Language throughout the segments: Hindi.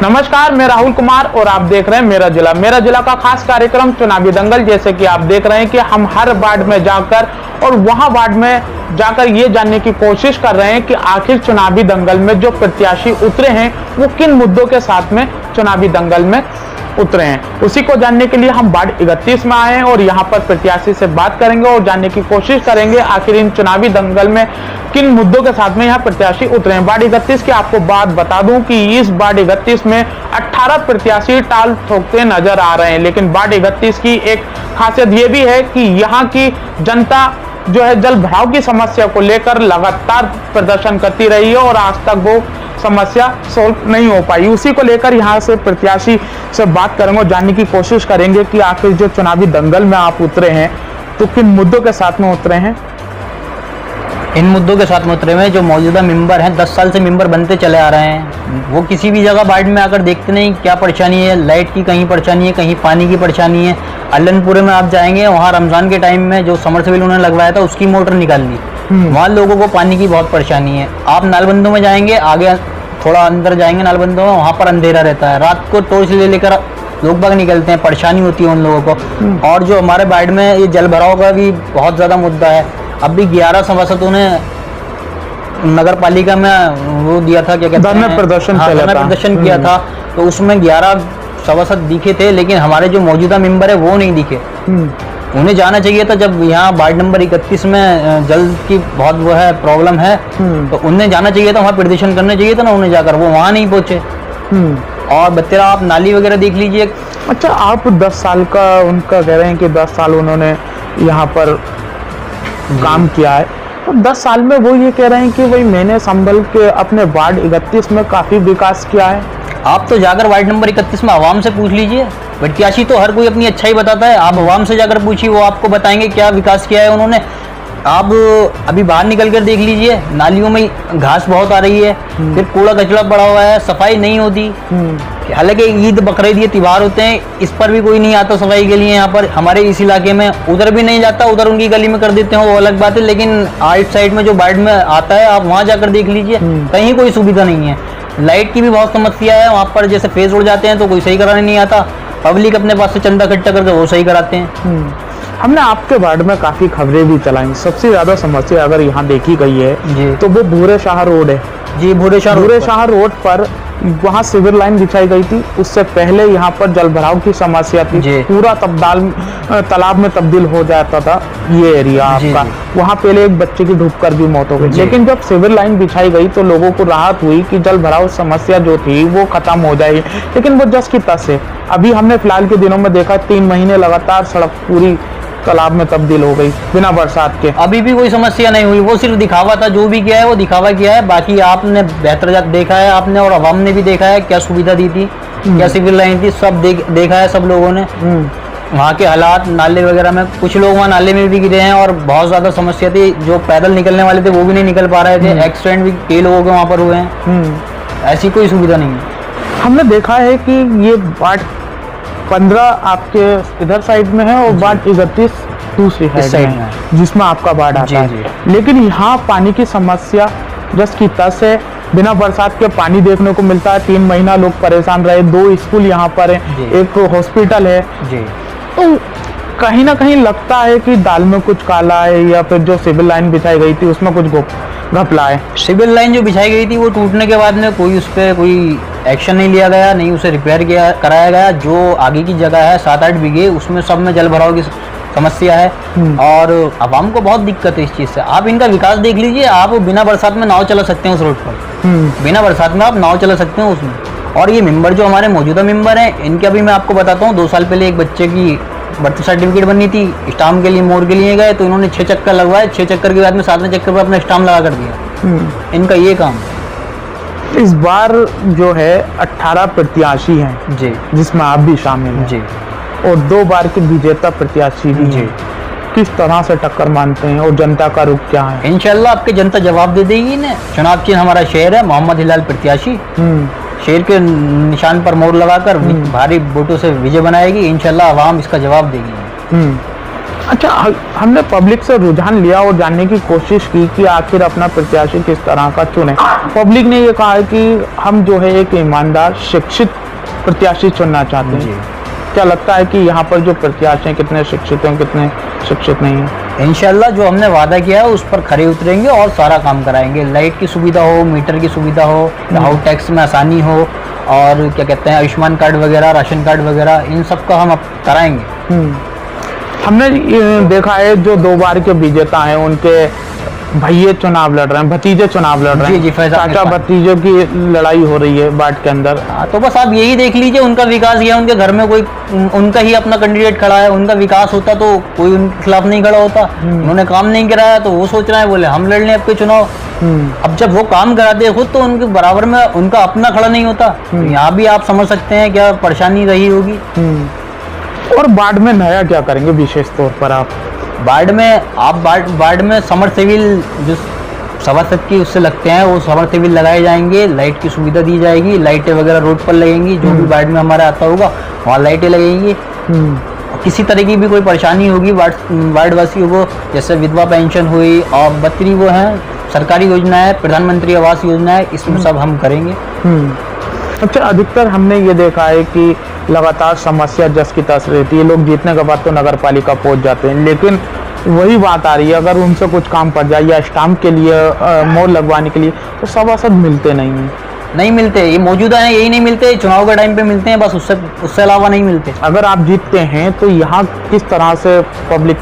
नमस्कार, मैं राहुल कुमार और आप देख रहे हैं मेरा जिला का खास कार्यक्रम चुनावी दंगल। जैसे कि आप देख रहे हैं कि हम हर वार्ड में जाकर और वहां वार्ड में जाकर ये जानने की कोशिश कर रहे हैं कि आखिर चुनावी दंगल में जो प्रत्याशी उतरे हैं वो किन मुद्दों के साथ में चुनावी दंगल में उतरे हैं। उसी को जानने के लिए हम वार्ड 31 में आए हैं और यहाँ पर प्रत्याशी से बात करेंगे और जानने की कोशिश करेंगे आखिर इन चुनावी दंगल में किन मुद्दों के साथ में यहाँ प्रत्याशी उतरे हैं। वार्ड 31 की आपको बात बता दूं कि इस वार्ड 31 में 18 प्रत्याशी टाल ठोकते नजर आ रहे हैं, लेकिन वार्ड 31 की एक खासियत ये भी है कि यहाँ की जनता जो है जल भराव की समस्या को लेकर लगातार प्रदर्शन करती रही है और आज तक वो समस्या सोल्व नहीं हो पाई। उसी को लेकर यहाँ से प्रत्याशी से बात करेंगे और जानने की कोशिश करेंगे कि आखिर जो चुनावी दंगल में आप उतरे हैं तो किन मुद्दों के साथ में उतरे हैं। इन मुद्दों के साथ में उतरे हुए जो मौजूदा मेंबर हैं, 10 साल से मेंबर बनते चले आ रहे हैं, वो किसी भी जगह वार्ड में आकर देखते नहीं क्या परेशानी है। लाइट की कहीं परेशानी है, कहीं पानी की परेशानी है। अल्लनपुरे में आप जाएंगे, वहाँ रमजान के टाइम में जो समरसेबल उन्होंने लगवाया था उसकी मोटर निकाल ली। वहाँ लोगों को पानी की बहुत परेशानी है। आप नालबंदों में जाएंगे, आगे थोड़ा अंदर जाएंगे नालबंदों में, वहाँ पर अंधेरा रहता है। रात को टॉर्च ले लेकर लोग बाग निकलते हैं, परेशानी होती है उन लोगों को। और जो हमारे वार्ड में ये जल भराव का भी बहुत ज़्यादा मुद्दा है। अब भी 11 सभासदों ने नगर पालिका में वो दिया था, क्या कहते हैं, धरना प्रदर्शन किया था। तो उसमें 11 सभासद दिखे थे, लेकिन हमारे जो मौजूदा मेंबर है वो नहीं दिखे। उन्हें जाना चाहिए था। जब यहाँ वार्ड नंबर 31 में जल की बहुत वो है प्रॉब्लम है, तो उन्हें जाना चाहिए था, वहाँ प्रदर्शन करना चाहिए था ना उन्हें जाकर, वो वहाँ नहीं पहुँचे। और बतेरा आप नाली वगैरह देख लीजिए। अच्छा, आप 10 साल का उनका कह रहे हैं कि 10 साल उन्होंने यहाँ पर काम किया है, तो 10 साल में वो ये कह रहे हैं कि भाई मैंने संभल के अपने वार्ड 31 में काफी विकास किया है। आप तो जाकर वार्ड नंबर 31 में आवाम से पूछ लीजिए। प्रत्याशी तो हर कोई अपनी अच्छाई बताता है, आप आवाम से जाकर पूछिए, वो आपको बताएंगे क्या विकास किया है उन्होंने। आप अभी बाहर निकल कर देख लीजिए, नालियों में घास बहुत आ रही है, फिर कूड़ा कचरा पड़ा हुआ है, सफाई नहीं होती। हालांकि ईद बकरीद ये त्योहार होते हैं, इस पर भी कोई नहीं आता सफाई के लिए। यहाँ पर हमारे इस इलाके में उधर भी नहीं जाता, उधर उनकी गली में कर देते हैं, वो अलग बात है। लेकिन आइट साइड में जो वार्ड में आता है, आप वहाँ जाकर देख लीजिए, कहीं कोई सुविधा नहीं है। लाइट की भी बहुत समस्या है वहाँ पर। जैसे फेज उड़ जाते हैं तो कोई सही कराने नहीं आता, पब्लिक अपने पास से चंदा इकट्ठा करके वो सही कराते हैं। हमने आपके वार्ड में काफी खबरें भी चलाई। सबसे ज्यादा समस्या अगर यहाँ देखी गई है तो वो भूरे शाह रोड है। जी, भूरे शाह रोड पर वहाँ सिविल लाइन बिछाई गई थी। उससे पहले यहाँ पर जल भराव की समस्या थी, पूरा तालाब में तब्दील हो जाता था ये एरिया आपका। वहाँ पहले एक बच्चे की डूबकर भी मौत हो गई, लेकिन जब सिविल लाइन बिछाई गई तो लोगों को राहत हुई कि जल भराव समस्या जो थी वो खत्म हो जाएगी। लेकिन वो जस की तस है। अभी हमने फिलहाल के दिनों में देखा 3 महीने लगातार सड़क पूरी तालाब में तब्दील हो गई बिना बरसात के। अभी भी कोई समस्या नहीं हुई, वो सिर्फ दिखावा था। जो भी किया है वो दिखावा किया है। बाकी आपने बेहतर देखा है, आपने और आवाम ने भी देखा है क्या सुविधा दी थी, क्या सिविल लाइन थी, सब देखा है सब लोगों ने। वहाँ के हालात, नाले वगैरह में, कुछ लोग वहाँ नाले में भी गिरे हैं और बहुत ज़्यादा समस्या थी। जो पैदल निकलने वाले थे वो भी नहीं निकल पा रहे थे। एक्सीडेंट भी कई लोगों के वहाँ पर हुए हैं। ऐसी कोई सुविधा नहीं है। हमने देखा है कि ये वार्ड 15 आपके इधर साइड में है और वार्ड 31 दूसरी साइड में है, जिसमें आपका वार्ड आता है। लेकिन यहाँ पानी की समस्या जस की तस है। बिना बरसात के पानी देखने को मिलता है। 3 महीना लोग परेशान रहे। 2 स्कूल यहाँ पर है, एक हॉस्पिटल है। तो कहीं ना कहीं लगता है कि दाल में कुछ काला है, या फिर जो सिविल लाइन बिछाई गई थी उसमें कुछ घपला है। सिविल लाइन जो बिछाई गई थी वो टूटने के बाद में कोई उस पर कोई एक्शन नहीं लिया गया, नहीं उसे रिपेयर कराया गया। जो आगे की जगह है 7-8 बीघे, उसमें सब में जल भराव की समस्या है और आवाम को बहुत दिक्कत है इस चीज़ से। आप इनका विकास देख लीजिए। आप बिना बरसात में नाव चला सकते हैं उस रोड पर, बिना बरसात में आप नाव चला सकते हैं उसमें। और ये मेंबर जो हमारे मौजूदा मेंबर हैं, इनके अभी मैं आपको बताता हूँ, 2 साल पहले एक बच्चे की बर्थ सर्टिफिकेट बननी थी, स्टाम्प के लिए मोड़ के लिए गए तो इन्होंने 6 चक्कर लगवाए। 6 चक्कर के बाद में 7वें चक्कर पर अपना स्टाम्प लगा कर दिया। इनका ये काम। इस बार जो है 18 प्रत्याशी हैं जी, जिसमें आप भी शामिल हैं जी, और 2 बार के विजेता प्रत्याशी भी हैं। किस तरह से टक्कर मानते हैं और जनता का रुख क्या है? इंशाल्लाह आपकी जनता जवाब दे देगी ना। चुनाव चिन्ह हमारा शेर है, मोहम्मद हिलाल प्रत्याशी। शेर के निशान पर मोहर लगाकर भारी वोटों से विजय बनाएगी। इंशाल्लाह आवाम इसका जवाब देगी। अच्छा, हमने पब्लिक से रुझान लिया और जानने की कोशिश की कि आखिर अपना प्रत्याशी किस तरह का चुने। पब्लिक ने ये कहा है कि हम जो है एक ईमानदार शिक्षित प्रत्याशी चुनना चाहते हैं। क्या लगता है कि यहाँ पर जो प्रत्याशी हैं कितने शिक्षित हैं, कितने शिक्षित नहीं हैं? इंशाल्लाह जो हमने वादा किया है उस पर खरे उतरेंगे और सारा काम कराएंगे। लाइट की सुविधा हो, मीटर की सुविधा हो, हाउस टैक्स में आसानी हो, और क्या कहते हैं आयुष्मान कार्ड वगैरह, राशन कार्ड वगैरह, इन सब का हम अब कराएंगे। हमने ये देखा है जो 2 बार के विजेता हैं उनके भैये चुनाव लड़ रहे हैं, भतीजे चुनाव लड़ रहे हैं। जी, फैजान चाचा भतीजों की लड़ाई हो रही है वार्ड के अंदर। तो बस आप यही देख लीजिए, उनका विकास किया, उनके घर में कोई उनका ही अपना कैंडिडेट खड़ा है, उनका विकास होता तो कोई उनके खिलाफ नहीं खड़ा होता। उन्होंने काम नहीं कराया तो वो सोच रहे हैं, बोले हम लड़ लें आपके चुनाव। अब जब वो काम कराते हैं खुद तो उनके बराबर में उनका अपना खड़ा नहीं होता। तो यहाँ भी आप समझ सकते हैं क्या परेशानी रही होगी। और वार्ड में नया क्या करेंगे विशेष तौर पर आप? वार्ड में समर सिविल जो सभासद की उससे लगते हैं वो समर सिविल लगाए जाएंगे, लाइट की सुविधा दी जाएगी, लाइटें वगैरह रोड पर लगेंगी, जो भी वार्ड में हमारा आता होगा वहाँ लाइटें लगेंगी। किसी तरह की भी कोई परेशानी होगी वार्ड वासियों को, जैसे विधवा पेंशन हुई और 32 वो हैं सरकारी योजना है, प्रधानमंत्री आवास योजना है, इसमें सब हम करेंगे। अच्छा, अधिकतर हमने ये देखा है कि लगातार समस्या जस की तस रहती है। लोग जीतने के बाद तो नगर पालिका पहुंच जाते हैं, लेकिन वही बात आ रही है अगर उनसे कुछ काम पड़ जाए या स्टाम्प के लिए मोहर लगवाने के लिए तो सभासद मिलते नहीं मिलते। ये मौजूदा है, यही नहीं मिलते, चुनाव के टाइम पे मिलते हैं बस, उससे अलावा नहीं मिलते। अगर आप जीतते हैं तो यहाँ किस तरह से पब्लिक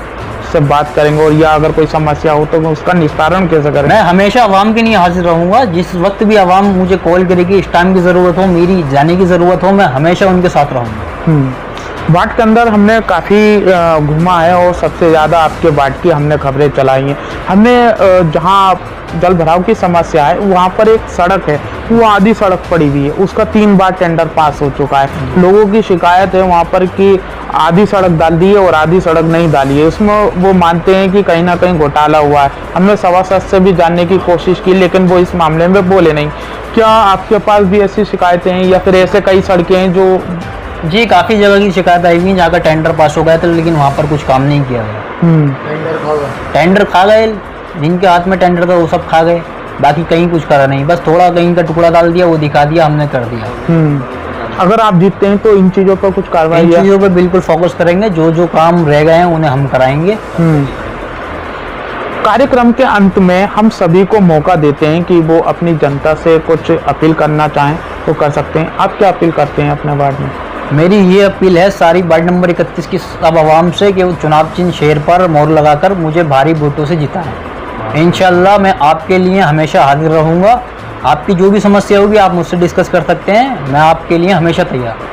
से बात करेंगे, और या अगर कोई समस्या हो तो उसका निस्तारण कैसे करेंगे? मैं हमेशा आवाम के लिए हाजिर रहूंगा। जिस वक्त भी आवाम मुझे कॉल करेगी, स्टाम्प की ज़रूरत हो, मेरी जाने की ज़रूरत हो, मैं हमेशा उनके साथ रहूंगा। वार्ड के अंदर हमने काफ़ी घूमा है और सबसे ज़्यादा आपके वार्ड की हमने खबरें चलाई हैं। हमने जहाँ जल भराव की समस्या है वहाँ पर एक सड़क है, वो आधी सड़क पड़ी हुई है, उसका 3 बार टेंडर पास हो चुका है। लोगों की शिकायत है वहाँ पर कि आधी सड़क डाल दी है और आधी सड़क नहीं डाली है। उसमें वो मानते हैं कि कहीं ना कहीं घोटाला हुआ है। हमने सभासद से भी जानने की कोशिश की लेकिन वो इस मामले में बोले नहीं। क्या आपके पास भी ऐसी शिकायतें हैं या फिर ऐसे कई सड़कें हैं जो? जी, काफ़ी जगह की शिकायत आई हुई जहाँ का टेंडर पास हो गया था लेकिन वहाँ पर कुछ काम नहीं किया गया। टेंडर खा गए, जिनके हाथ में टेंडर था वो सब खा गए, बाकी कहीं कुछ करा नहीं, बस थोड़ा कहीं का टुकड़ा डाल दिया, वो दिखा दिया, हमने कर दिया। अगर आप जीतते हैं तो इन चीज़ों पर कुछ कार्रवाई? इन चीज़ों पर बिल्कुल फोकस करेंगे, जो काम रह गए हैं उन्हें हम कराएंगे। कार्यक्रम के अंत में हम सभी को मौका देते हैं कि वो अपनी जनता से कुछ अपील करना चाहें तो कर सकते हैं। आप क्या अपील करते हैं अपने वार्ड में? मेरी ये अपील है सारी वार्ड नंबर 31 की सब आवाम से कि वो चुनाव चिन्ह शेर पर मोहर लगाकर मुझे भारी वोटों से जिताएं। इंशाल्लाह मैं आपके लिए हमेशा हाजिर रहूँगा। आपकी जो भी समस्या होगी आप मुझसे डिस्कस कर सकते हैं, मैं आपके लिए हमेशा तैयार।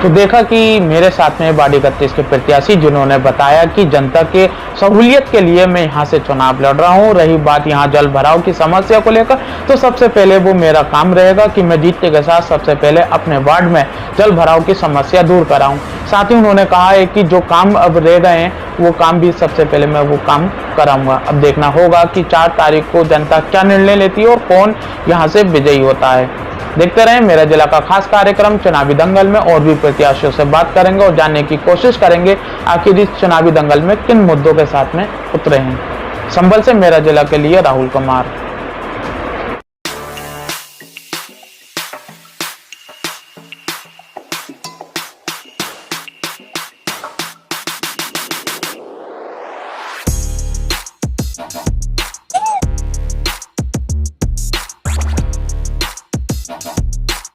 तो देखा कि मेरे साथ में वार्ड 31 के प्रत्याशी जिन्होंने बताया कि जनता के सहूलियत के लिए मैं यहाँ से चुनाव लड़ रहा हूँ। रही बात यहाँ जल भराव की समस्या को लेकर तो सबसे पहले वो मेरा काम रहेगा कि मैं जीतने के साथ सबसे पहले अपने वार्ड में जल भराव की समस्या दूर कराऊं। साथ ही उन्होंने कहा है कि जो काम अब रह गए हैं वो काम भी सबसे पहले मैं वो काम कराऊंगा। अब देखना होगा कि 4 तारीख को जनता क्या निर्णय लेती है और कौन यहाँ से विजयी होता है। देखते रहें मेरा जिला का खास कार्यक्रम चुनावी दंगल में और भी प्रत्याशियों से बात करेंगे और जानने की कोशिश करेंगे आखिर इस चुनावी दंगल में किन मुद्दों के साथ में उतरे हैं। संभल से मेरा जिला के लिए राहुल कुमार।